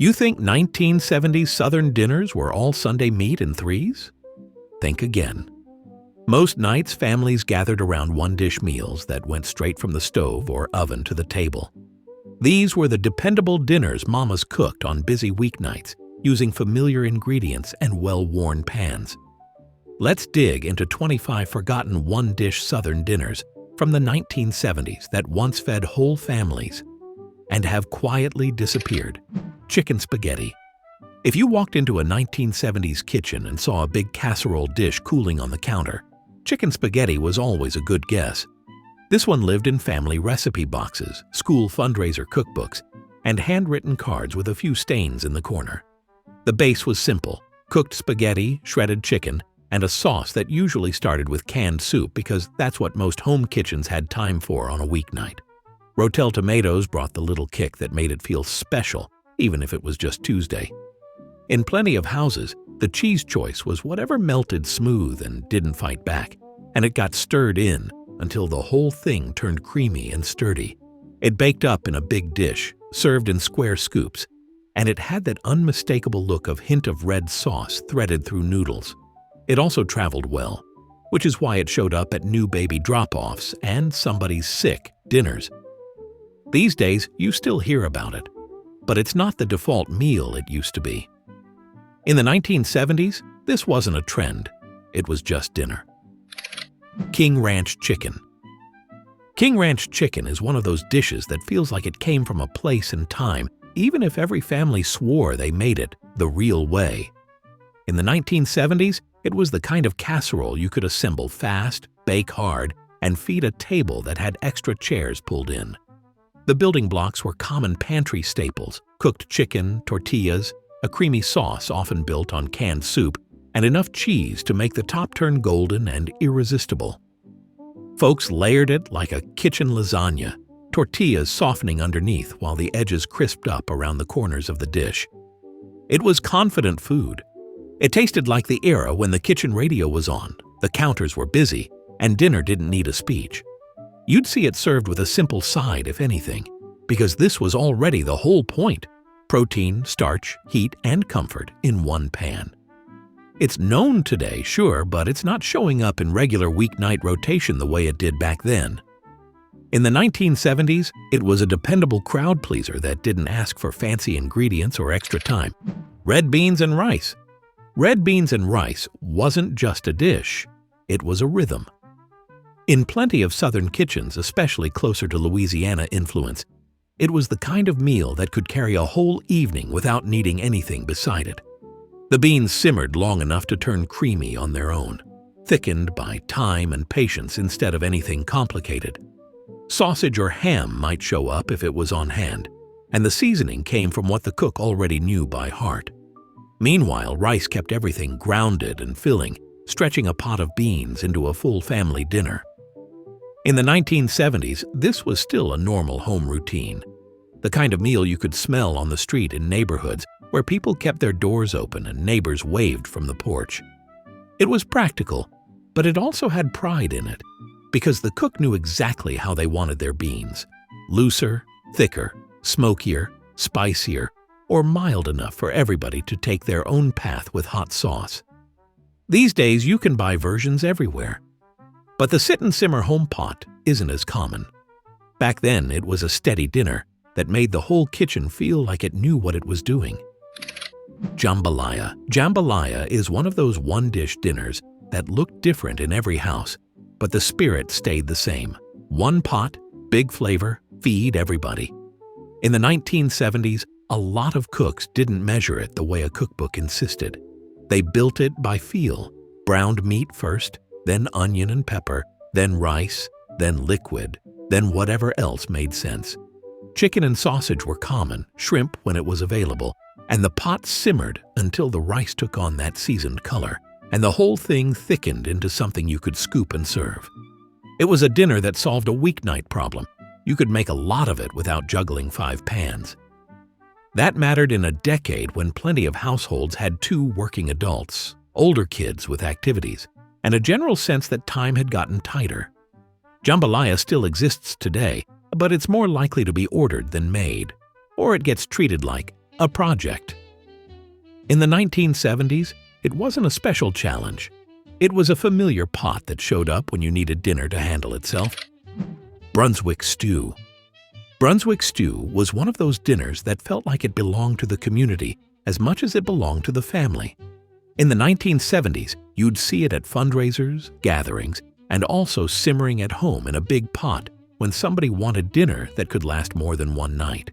You think 1970s Southern dinners were all Sunday meat and threes? Think again. Most nights, families gathered around one-dish meals that went straight from the stove or oven to the table. These were the dependable dinners mamas cooked on busy weeknights, using familiar ingredients and well-worn pans. Let's dig into 25 forgotten one-dish Southern dinners from the 1970s that once fed whole families and have quietly disappeared. Chicken spaghetti. If you walked into a 1970s kitchen and saw a big casserole dish cooling on the counter, chicken spaghetti was always a good guess. This one lived in family recipe boxes, school fundraiser cookbooks, and handwritten cards with a few stains in the corner. The base was simple: cooked spaghetti, shredded chicken, and a sauce that usually started with canned soup because that's what most home kitchens had time for on a weeknight. Rotel tomatoes brought the little kick that made it feel special, even if it was just Tuesday. In plenty of houses, the cheese choice was whatever melted smooth and didn't fight back, and it got stirred in until the whole thing turned creamy and sturdy. It baked up in a big dish, served in square scoops, and it had that unmistakable look of hint of red sauce threaded through noodles. It also traveled well, which is why it showed up at new baby drop-offs and somebody's sick dinners. These days, you still hear about it, but it's not the default meal it used to be. In the 1970s, this wasn't a trend, it was just dinner. King Ranch chicken. King Ranch chicken is one of those dishes that feels like it came from a place and time, even if every family swore they made it the real way. In the 1970s, it was the kind of casserole you could assemble fast, bake hard, and feed a table that had extra chairs pulled in. The building blocks were common pantry staples: cooked chicken, tortillas, a creamy sauce often built on canned soup, and enough cheese to make the top turn golden and irresistible. Folks layered it like a kitchen lasagna, tortillas softening underneath while the edges crisped up around the corners of the dish. It was confident food. It tasted like the era when the kitchen radio was on, the counters were busy, and dinner didn't need a speech. You'd see it served with a simple side, if anything, because this was already the whole point: protein, starch, heat, and comfort in one pan. It's known today, sure, but it's not showing up in regular weeknight rotation the way it did back then. In the 1970s, it was a dependable crowd pleaser that didn't ask for fancy ingredients or extra time. Red beans and rice. Red beans and rice wasn't just a dish, it was a rhythm. In plenty of Southern kitchens, especially closer to Louisiana influence, it was the kind of meal that could carry a whole evening without needing anything beside it. The beans simmered long enough to turn creamy on their own, thickened by time and patience instead of anything complicated. Sausage or ham might show up if it was on hand, and the seasoning came from what the cook already knew by heart. Meanwhile, rice kept everything grounded and filling, stretching a pot of beans into a full family dinner. In the 1970s, this was still a normal home routine, the kind of meal you could smell on the street in neighborhoods where people kept their doors open and neighbors waved from the porch. It was practical, but it also had pride in it, because the cook knew exactly how they wanted their beans: looser, thicker, smokier, spicier, or mild enough for everybody to take their own path with hot sauce. These days, you can buy versions everywhere. But the sit-and-simmer home pot isn't as common. Back then, it was a steady dinner that made the whole kitchen feel like it knew what it was doing. Jambalaya. Jambalaya is one of those one-dish dinners that looked different in every house, but the spirit stayed the same. One pot, big flavor, feed everybody. In the 1970s, a lot of cooks didn't measure it the way a cookbook insisted. They built it by feel: browned meat first, then onion and pepper, then rice, then liquid, then whatever else made sense. Chicken and sausage were common, shrimp when it was available, and the pot simmered until the rice took on that seasoned color, and the whole thing thickened into something you could scoop and serve. It was a dinner that solved a weeknight problem. You could make a lot of it without juggling 5 pans. That mattered in a decade when plenty of households had 2 working adults, older kids with activities, and a general sense that time had gotten tighter. Jambalaya still exists today, but it's more likely to be ordered than made, or it gets treated like a project. In the 1970s, it wasn't a special challenge. It was a familiar pot that showed up when you needed dinner to handle itself. Brunswick Stew. Brunswick Stew was one of those dinners that felt like it belonged to the community as much as it belonged to the family. In the 1970s, you'd see it at fundraisers, gatherings, and also simmering at home in a big pot when somebody wanted dinner that could last more than one night.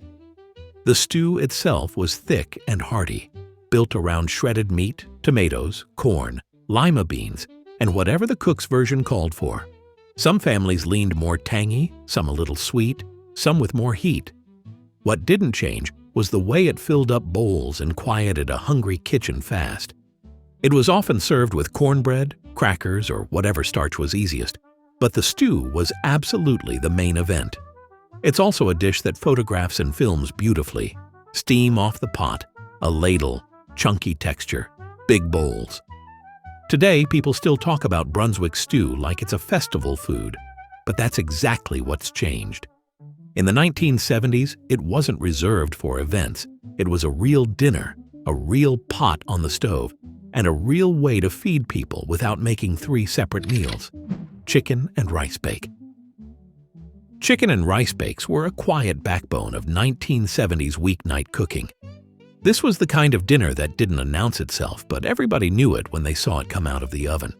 The stew itself was thick and hearty, built around shredded meat, tomatoes, corn, lima beans, and whatever the cook's version called for. Some families leaned more tangy, some a little sweet, some with more heat. What didn't change was the way it filled up bowls and quieted a hungry kitchen fast. It was often served with cornbread, crackers, or whatever starch was easiest, but the stew was absolutely the main event. It's also a dish that photographs and films beautifully. Steam off the pot, a ladle, chunky texture, big bowls. Today, people still talk about Brunswick stew like it's a festival food, but that's exactly what's changed. In the 1970s, it wasn't reserved for events. It was a real dinner, a real pot on the stove, and a real way to feed people without making 3 separate meals: chicken and rice bake. Chicken and rice bakes were a quiet backbone of 1970s weeknight cooking. This was the kind of dinner that didn't announce itself, but everybody knew it when they saw it come out of the oven.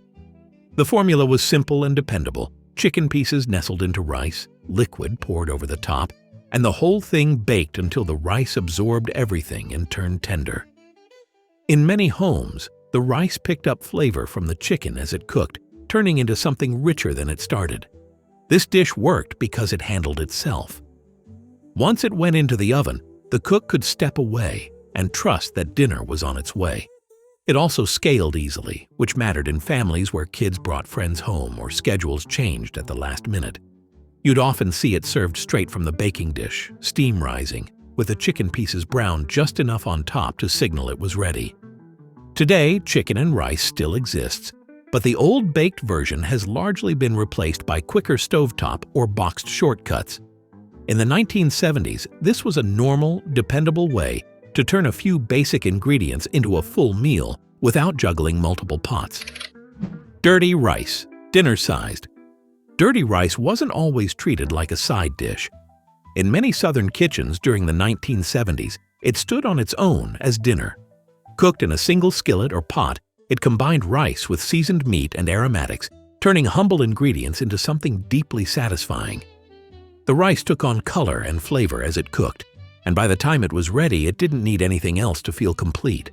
The formula was simple and dependable: chicken pieces nestled into rice, liquid poured over the top, and the whole thing baked until the rice absorbed everything and turned tender. In many homes, the rice picked up flavor from the chicken as it cooked, turning into something richer than it started. This dish worked because it handled itself. Once it went into the oven, the cook could step away and trust that dinner was on its way. It also scaled easily, which mattered in families where kids brought friends home or schedules changed at the last minute. You'd often see it served straight from the baking dish, steam rising, with the chicken pieces browned just enough on top to signal it was ready. Today, chicken and rice still exists, but the old baked version has largely been replaced by quicker stovetop or boxed shortcuts. In the 1970s, this was a normal, dependable way to turn a few basic ingredients into a full meal without juggling multiple pots. Dirty rice, dinner-sized. Dirty rice wasn't always treated like a side dish. In many Southern kitchens during the 1970s, it stood on its own as dinner. Cooked in a single skillet or pot, it combined rice with seasoned meat and aromatics, turning humble ingredients into something deeply satisfying. The rice took on color and flavor as it cooked, and by the time it was ready, it didn't need anything else to feel complete.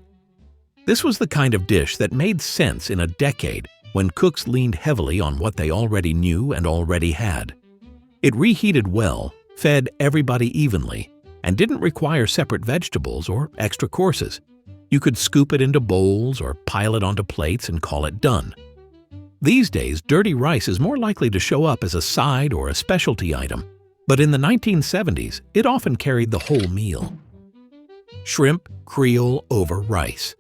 This was the kind of dish that made sense in a decade when cooks leaned heavily on what they already knew and already had. It reheated well, fed everybody evenly, and didn't require separate vegetables or extra courses. You could scoop it into bowls or pile it onto plates and call it done. These days, dirty rice is more likely to show up as a side or a specialty item, but in the 1970s, it often carried the whole meal. Shrimp Creole over rice.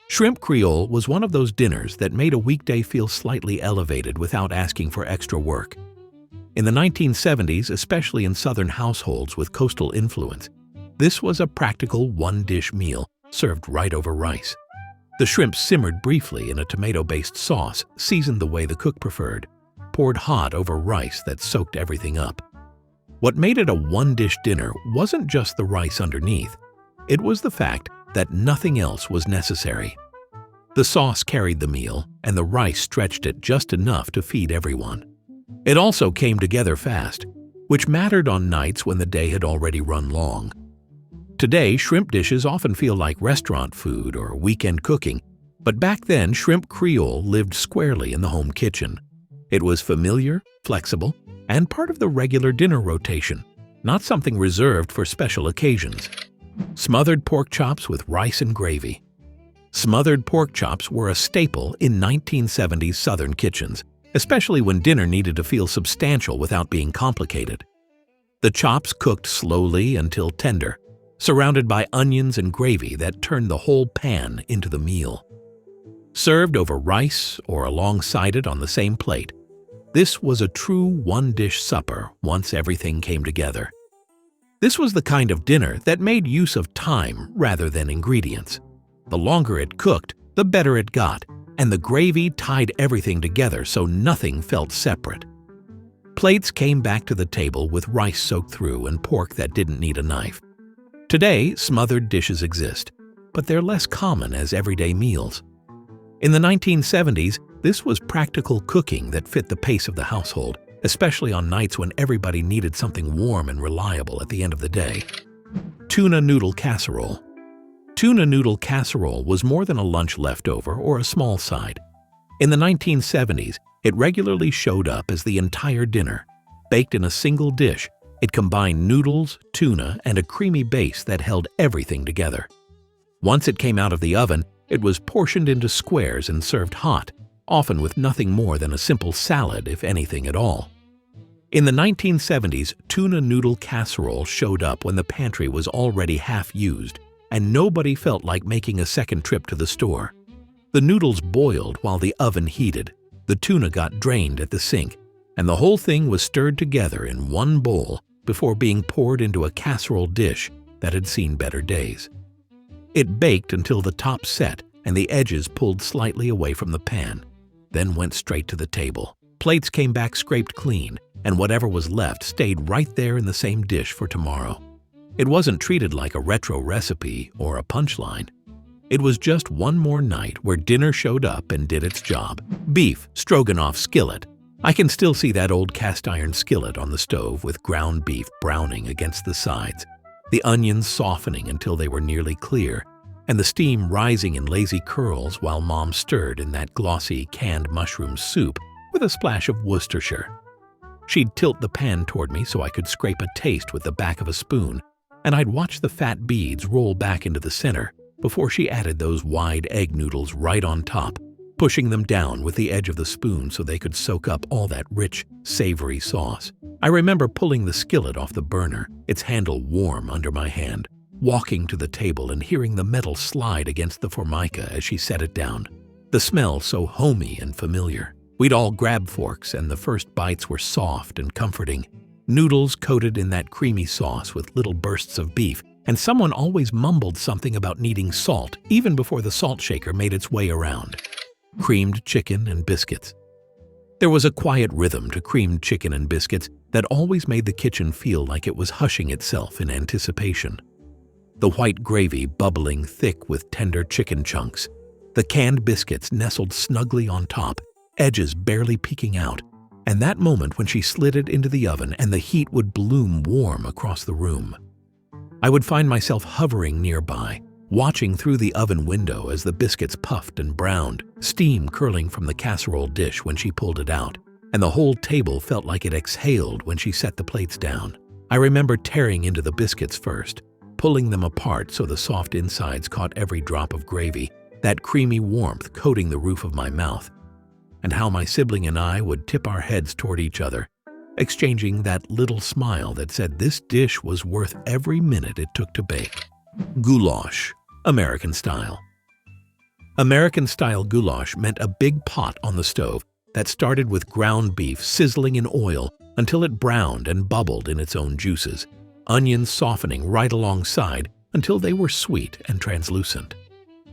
Shrimp Creole was one of those dinners that made a weekday feel slightly elevated without asking for extra work. In the 1970s, especially in Southern households with coastal influence, this was a practical one-dish meal served right over rice. The shrimp simmered briefly in a tomato-based sauce, seasoned the way the cook preferred, poured hot over rice that soaked everything up. What made it a one-dish dinner wasn't just the rice underneath. It was the fact that nothing else was necessary. The sauce carried the meal, and the rice stretched it just enough to feed everyone. It also came together fast, which mattered on nights when the day had already run long. Today, shrimp dishes often feel like restaurant food or weekend cooking, but back then, Shrimp Creole lived squarely in the home kitchen. It was familiar, flexible, and part of the regular dinner rotation, not something reserved for special occasions. Smothered pork chops with rice and gravy. Smothered pork chops were a staple in 1970s Southern kitchens, especially when dinner needed to feel substantial without being complicated. The chops cooked slowly until tender, surrounded by onions and gravy that turned the whole pan into the meal. Served over rice or alongside it on the same plate, this was a true one-dish supper once everything came together. This was the kind of dinner that made use of time rather than ingredients. The longer it cooked, the better it got, and the gravy tied everything together so nothing felt separate. Plates came back to the table with rice soaked through and pork that didn't need a knife. Today, smothered dishes exist, but they're less common as everyday meals. In the 1970s, this was practical cooking that fit the pace of the household, especially on nights when everybody needed something warm and reliable at the end of the day. Tuna noodle casserole. Tuna noodle casserole was more than a lunch leftover or a small side. In the 1970s, it regularly showed up as the entire dinner. Baked in a single dish, it combined noodles, tuna, and a creamy base that held everything together. Once it came out of the oven, it was portioned into squares and served hot, often with nothing more than a simple salad, if anything at all. In the 1970s, tuna noodle casserole showed up when the pantry was already half used, and nobody felt like making a second trip to the store. The noodles boiled while the oven heated, the tuna got drained at the sink, and the whole thing was stirred together in one bowl before being poured into a casserole dish that had seen better days. It baked until the top set and the edges pulled slightly away from the pan, then went straight to the table. Plates came back scraped clean, and whatever was left stayed right there in the same dish for tomorrow. It wasn't treated like a retro recipe or a punchline. It was just one more night where dinner showed up and did its job. Beef Stroganoff skillet. I can still see that old cast-iron skillet on the stove with ground beef browning against the sides, the onions softening until they were nearly clear, and the steam rising in lazy curls while Mom stirred in that glossy canned mushroom soup with a splash of Worcestershire. She'd tilt the pan toward me so I could scrape a taste with the back of a spoon, and I'd watch the fat beads roll back into the center before she added those wide egg noodles right on top, pushing them down with the edge of the spoon so they could soak up all that rich, savory sauce. I remember pulling the skillet off the burner, its handle warm under my hand, walking to the table and hearing the metal slide against the formica as she set it down. The smell so homey and familiar. We'd all grab forks, and the first bites were soft and comforting. Noodles coated in that creamy sauce with little bursts of beef, and someone always mumbled something about needing salt even before the salt shaker made its way around. Creamed chicken and biscuits. There was a quiet rhythm to creamed chicken and biscuits that always made the kitchen feel like it was hushing itself in anticipation. The white gravy bubbling thick with tender chicken chunks, the canned biscuits nestled snugly on top, edges barely peeking out, and that moment when she slid it into the oven and the heat would bloom warm across the room. I would find myself hovering nearby, watching through the oven window as the biscuits puffed and browned, steam curling from the casserole dish when she pulled it out, and the whole table felt like it exhaled when she set the plates down. I remember tearing into the biscuits first, pulling them apart so the soft insides caught every drop of gravy, that creamy warmth coating the roof of my mouth, and how my sibling and I would tip our heads toward each other, exchanging that little smile that said this dish was worth every minute it took to bake. Goulosh, American style. American-style goulash meant a big pot on the stove that started with ground beef sizzling in oil until it browned and bubbled in its own juices, onions softening right alongside until they were sweet and translucent.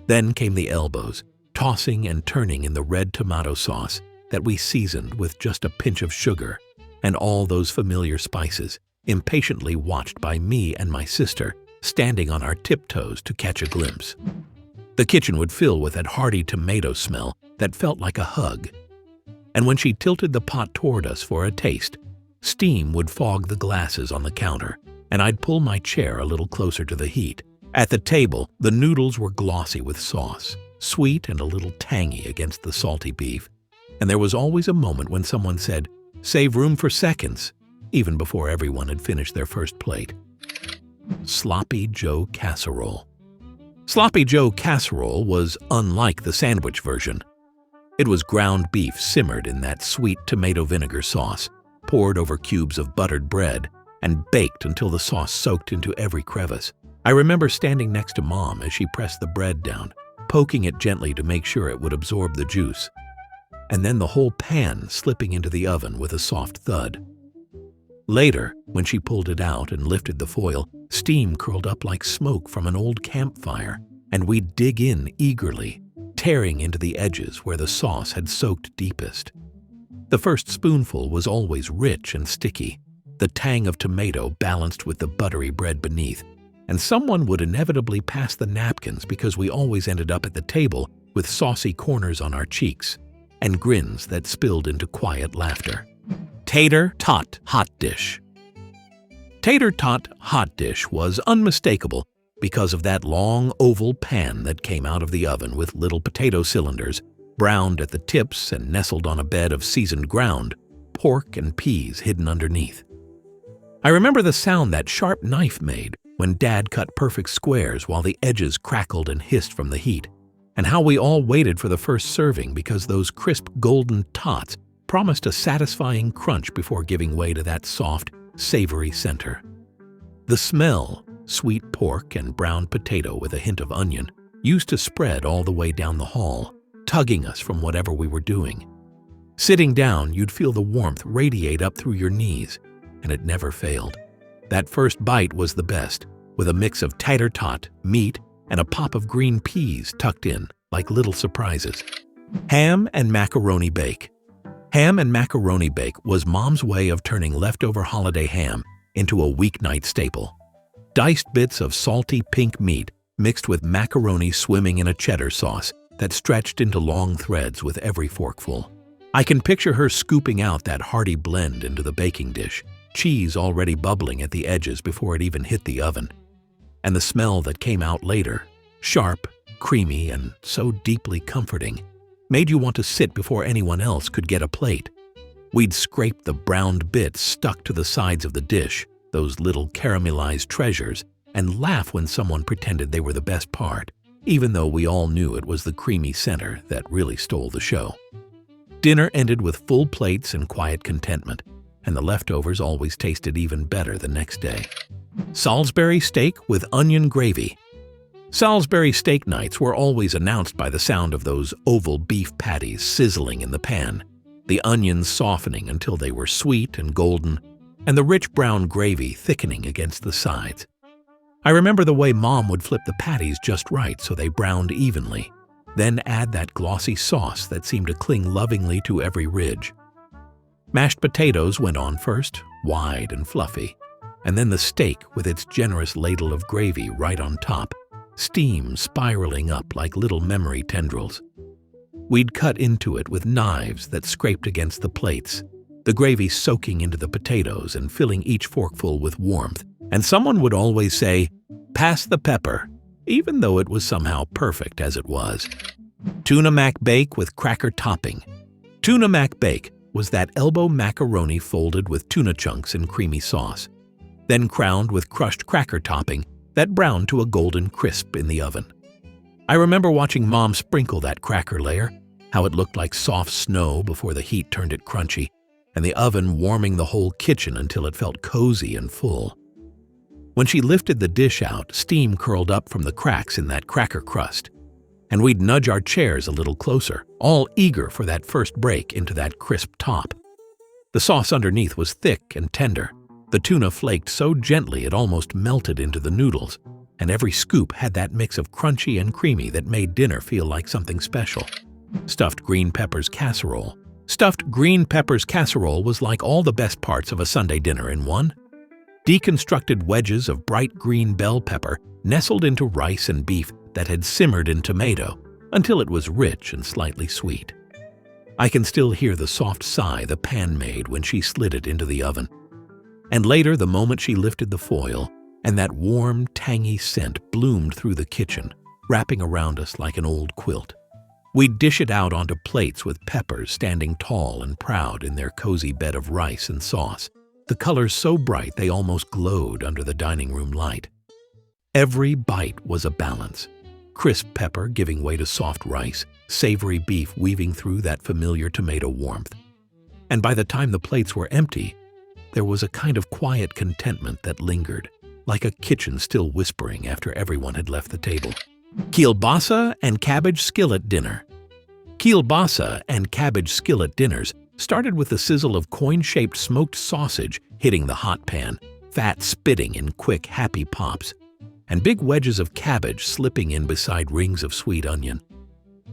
Then came the elbows, tossing and turning in the red tomato sauce that we seasoned with just a pinch of sugar, and all those familiar spices, impatiently watched by me and my sister, standing on our tiptoes to catch a glimpse. The kitchen would fill with that hearty tomato smell that felt like a hug. And when she tilted the pot toward us for a taste, steam would fog the glasses on the counter, and I'd pull my chair a little closer to the heat. At the table, the noodles were glossy with sauce, sweet and a little tangy against the salty beef, and there was always a moment when someone said, "Save room for seconds," even before everyone had finished their first plate. Sloppy Joe Casserole. Sloppy Joe Casserole was unlike the sandwich version. It was ground beef simmered in that sweet tomato vinegar sauce, poured over cubes of buttered bread, and baked until the sauce soaked into every crevice. I remember standing next to Mom as she pressed the bread down, poking it gently to make sure it would absorb the juice, and then the whole pan slipping into the oven with a soft thud. Later, when she pulled it out and lifted the foil, steam curled up like smoke from an old campfire, and we'd dig in eagerly, tearing into the edges where the sauce had soaked deepest. The first spoonful was always rich and sticky, the tang of tomato balanced with the buttery bread beneath, and someone would inevitably pass the napkins because we always ended up at the table with saucy corners on our cheeks and grins that spilled into quiet laughter. Tater Tot Hotdish. Tater Tot Hotdish was unmistakable because of that long oval pan that came out of the oven with little potato cylinders, browned at the tips and nestled on a bed of seasoned ground, pork and peas hidden underneath. I remember the sound that sharp knife made when Dad cut perfect squares while the edges crackled and hissed from the heat, and how we all waited for the first serving because those crisp golden tots promised a satisfying crunch before giving way to that soft, savory center. The smell, sweet pork and brown potato with a hint of onion, used to spread all the way down the hall, tugging us from whatever we were doing. Sitting down, you'd feel the warmth radiate up through your knees, and it never failed. That first bite was the best, with a mix of tater tot, meat, and a pop of green peas tucked in, like little surprises. Ham and Macaroni Bake. Ham and Macaroni Bake was Mom's way of turning leftover holiday ham into a weeknight staple. Diced bits of salty pink meat mixed with macaroni swimming in a cheddar sauce that stretched into long threads with every forkful. I can picture her scooping out that hearty blend into the baking dish, cheese already bubbling at the edges before it even hit the oven. And the smell that came out later, sharp, creamy, and so deeply comforting, made you want to sit before anyone else could get a plate. We'd scrape the browned bits stuck to the sides of the dish, those little caramelized treasures, and laugh when someone pretended they were the best part, even though we all knew it was the creamy center that really stole the show. Dinner ended with full plates and quiet contentment, and the leftovers always tasted even better the next day. Salisbury steak with onion gravy. Salisbury steak nights were always announced by the sound of those oval beef patties sizzling in the pan, the onions softening until they were sweet and golden, and the rich brown gravy thickening against the sides. I remember the way Mom would flip the patties just right so they browned evenly, then add that glossy sauce that seemed to cling lovingly to every ridge. Mashed potatoes went on first, wide and fluffy, and then the steak with its generous ladle of gravy right on top, steam spiraling up like little memory tendrils. We'd cut into it with knives that scraped against the plates, the gravy soaking into the potatoes and filling each forkful with warmth, and someone would always say, "Pass the pepper," even though it was somehow perfect as it was. TunaMac Bake with cracker topping. TunaMac Bake was that elbow macaroni folded with tuna chunks and creamy sauce, then crowned with crushed cracker topping that browned to a golden crisp in the oven. I remember watching Mom sprinkle that cracker layer, how it looked like soft snow before the heat turned it crunchy, and the oven warming the whole kitchen until it felt cozy and full. When she lifted the dish out, steam curled up from the cracks in that cracker crust, and we'd nudge our chairs a little closer, all eager for that first break into that crisp top. The sauce underneath was thick and tender. The tuna flaked so gently it almost melted into the noodles, and every scoop had that mix of crunchy and creamy that made dinner feel like something special. Stuffed green peppers casserole. Stuffed green peppers casserole was like all the best parts of a Sunday dinner in one. Deconstructed wedges of bright green bell pepper nestled into rice and beef that had simmered in tomato until it was rich and slightly sweet. I can still hear the soft sigh the pan made when she slid it into the oven. And later, the moment she lifted the foil, and that warm, tangy scent bloomed through the kitchen, wrapping around us like an old quilt. We'd dish it out onto plates with peppers standing tall and proud in their cozy bed of rice and sauce, the colors so bright they almost glowed under the dining room light. Every bite was a balance. Crisp pepper giving way to soft rice, savory beef weaving through that familiar tomato warmth. And by the time the plates were empty, there was a kind of quiet contentment that lingered, like a kitchen still whispering after everyone had left the table. Kielbasa and Cabbage Skillet Dinner. Kielbasa and Cabbage Skillet dinners started with the sizzle of coin-shaped smoked sausage hitting the hot pan, fat spitting in quick, happy pops, and big wedges of cabbage slipping in beside rings of sweet onion.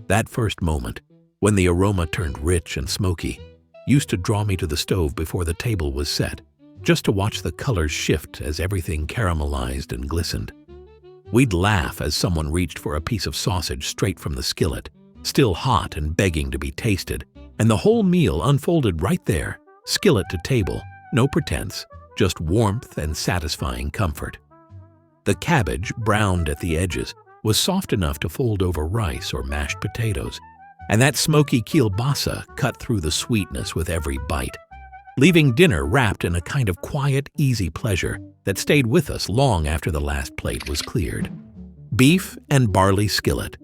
That first moment, when the aroma turned rich and smoky, used to draw me to the stove before the table was set, just to watch the colors shift as everything caramelized and glistened. We'd laugh as someone reached for a piece of sausage straight from the skillet, still hot and begging to be tasted, and the whole meal unfolded right there, skillet to table, no pretense, just warmth and satisfying comfort. The cabbage, browned at the edges, was soft enough to fold over rice or mashed potatoes, and that smoky kielbasa cut through the sweetness with every bite, leaving dinner wrapped in a kind of quiet, easy pleasure that stayed with us long after the last plate was cleared. Beef and barley skillet.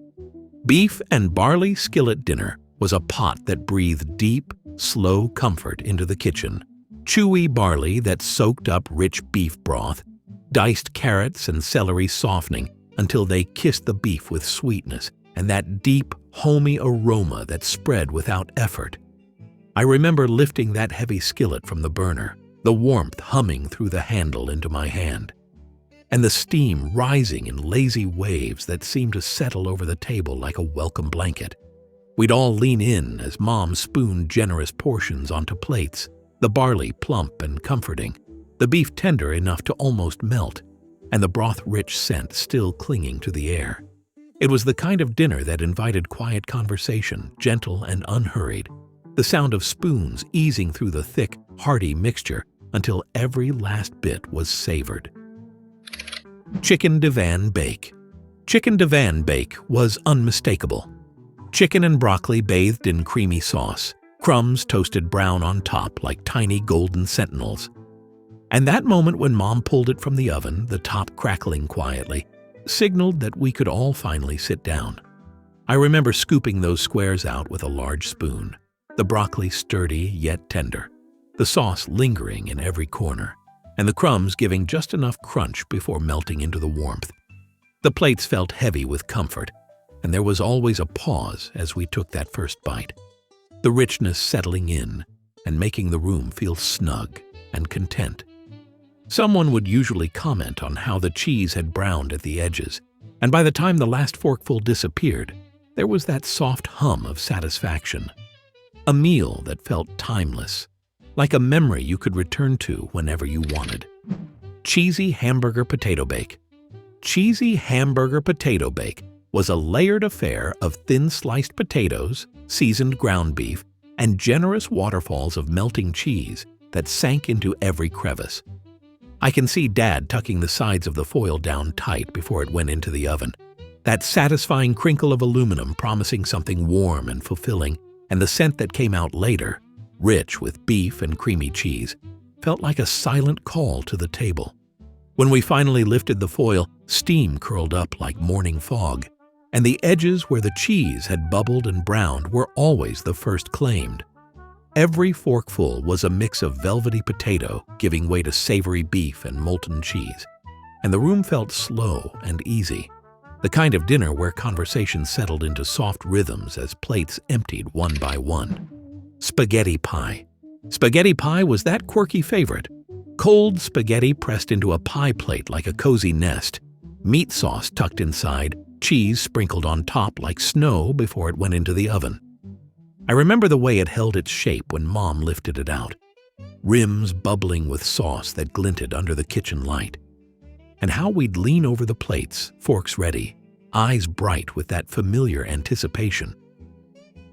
Beef and barley skillet dinner was a pot that breathed deep, slow comfort into the kitchen. Chewy barley that soaked up rich beef broth, diced carrots and celery softening until they kissed the beef with sweetness and that deep, homey aroma that spread without effort. I remember lifting that heavy skillet from the burner, the warmth humming through the handle into my hand, and the steam rising in lazy waves that seemed to settle over the table like a welcome blanket. We'd all lean in as Mom spooned generous portions onto plates, the barley plump and comforting, the beef tender enough to almost melt, and the broth-rich scent still clinging to the air. It was the kind of dinner that invited quiet conversation, gentle and unhurried, the sound of spoons easing through the thick, hearty mixture until every last bit was savored. Chicken Divan Bake. Chicken Divan Bake was unmistakable. Chicken and broccoli bathed in creamy sauce, crumbs toasted brown on top like tiny golden sentinels. And that moment when Mom pulled it from the oven, the top crackling quietly, signaled that we could all finally sit down. I remember scooping those squares out with a large spoon, the broccoli sturdy yet tender, the sauce lingering in every corner, and the crumbs giving just enough crunch before melting into the warmth. The plates felt heavy with comfort, and there was always a pause as we took that first bite, the richness settling in and making the room feel snug and content. Someone would usually comment on how the cheese had browned at the edges, and by the time the last forkful disappeared, there was that soft hum of satisfaction. A meal that felt timeless, like a memory you could return to whenever you wanted. Cheesy Hamburger Potato Bake. Cheesy Hamburger Potato Bake was a layered affair of thin-sliced potatoes, seasoned ground beef, and generous waterfalls of melting cheese that sank into every crevice. I can see Dad tucking the sides of the foil down tight before it went into the oven, that satisfying crinkle of aluminum promising something warm and fulfilling, and the scent that came out later, rich with beef and creamy cheese, felt like a silent call to the table. When we finally lifted the foil, steam curled up like morning fog, and the edges where the cheese had bubbled and browned were always the first claimed. Every forkful was a mix of velvety potato giving way to savory beef and molten cheese, and the room felt slow and easy, the kind of dinner where conversation settled into soft rhythms as plates emptied one by one. Spaghetti pie. Spaghetti pie was that quirky favorite. Cold spaghetti pressed into a pie plate like a cozy nest, meat sauce tucked inside, cheese sprinkled on top like snow before it went into the oven. I remember the way it held its shape when Mom lifted it out, rims bubbling with sauce that glinted under the kitchen light, and how we'd lean over the plates, forks ready, eyes bright with that familiar anticipation.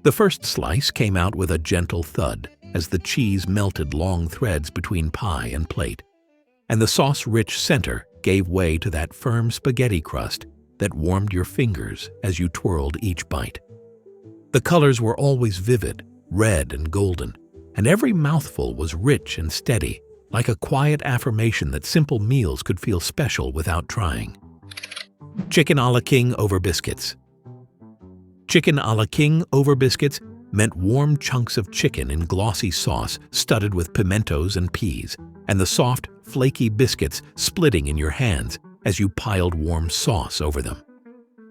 The first slice came out with a gentle thud as the cheese melted long threads between pie and plate, and the sauce-rich center gave way to that firm spaghetti crust that warmed your fingers as you twirled each bite. The colors were always vivid, red and golden, and every mouthful was rich and steady, like a quiet affirmation that simple meals could feel special without trying. Chicken a la king over biscuits. Chicken a la king over biscuits meant warm chunks of chicken in glossy sauce studded with pimentos and peas, and the soft, flaky biscuits splitting in your hands as you piled warm sauce over them.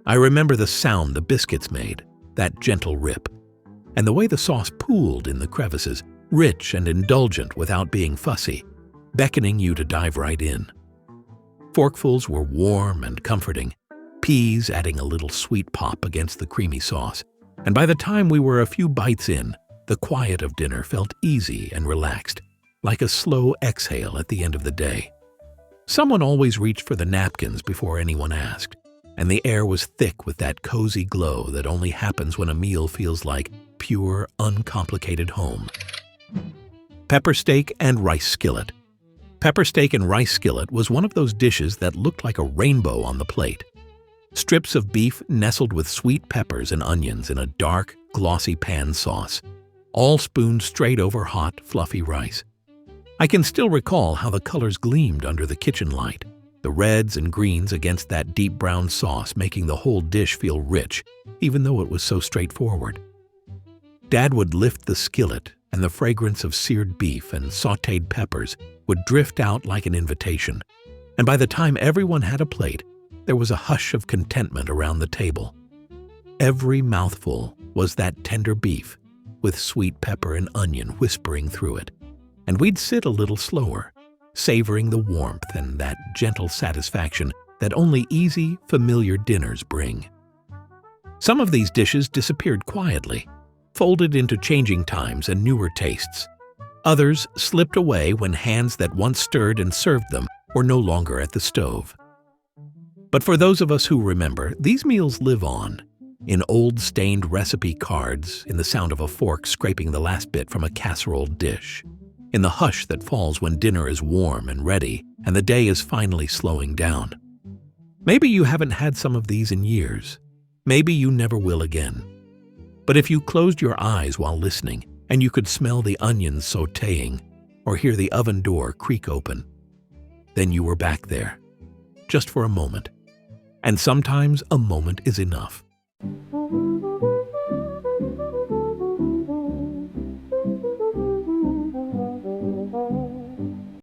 I remember the sound the biscuits made, that gentle rip, and the way the sauce pooled in the crevices, rich and indulgent without being fussy, beckoning you to dive right in. Forkfuls were warm and comforting, peas adding a little sweet pop against the creamy sauce, and by the time we were a few bites in, the quiet of dinner felt easy and relaxed, like a slow exhale at the end of the day. Someone always reached for the napkins before anyone asked, and the air was thick with that cozy glow that only happens when a meal feels like pure, uncomplicated home. Pepper steak and rice skillet. Pepper steak and rice skillet was one of those dishes that looked like a rainbow on the plate. Strips of beef nestled with sweet peppers and onions in a dark, glossy pan sauce, all spooned straight over hot, fluffy rice. I can still recall how the colors gleamed under the kitchen light, the reds and greens against that deep brown sauce making the whole dish feel rich, even though it was so straightforward. Dad would lift the skillet, and the fragrance of seared beef and sautéed peppers would drift out like an invitation, and by the time everyone had a plate, there was a hush of contentment around the table. Every mouthful was that tender beef, with sweet pepper and onion whispering through it, and we'd sit a little slower, savoring the warmth and that gentle satisfaction that only easy, familiar dinners bring. Some of these dishes disappeared quietly, folded into changing times and newer tastes. Others slipped away when hands that once stirred and served them were no longer at the stove. But for those of us who remember, these meals live on, in old stained recipe cards, in the sound of a fork scraping the last bit from a casserole dish, in the hush that falls when dinner is warm and ready and the day is finally slowing down. Maybe you haven't had some of these in years. Maybe you never will again. But if you closed your eyes while listening and you could smell the onions sautéing or hear the oven door creak open, then you were back there, just for a moment. And sometimes a moment is enough.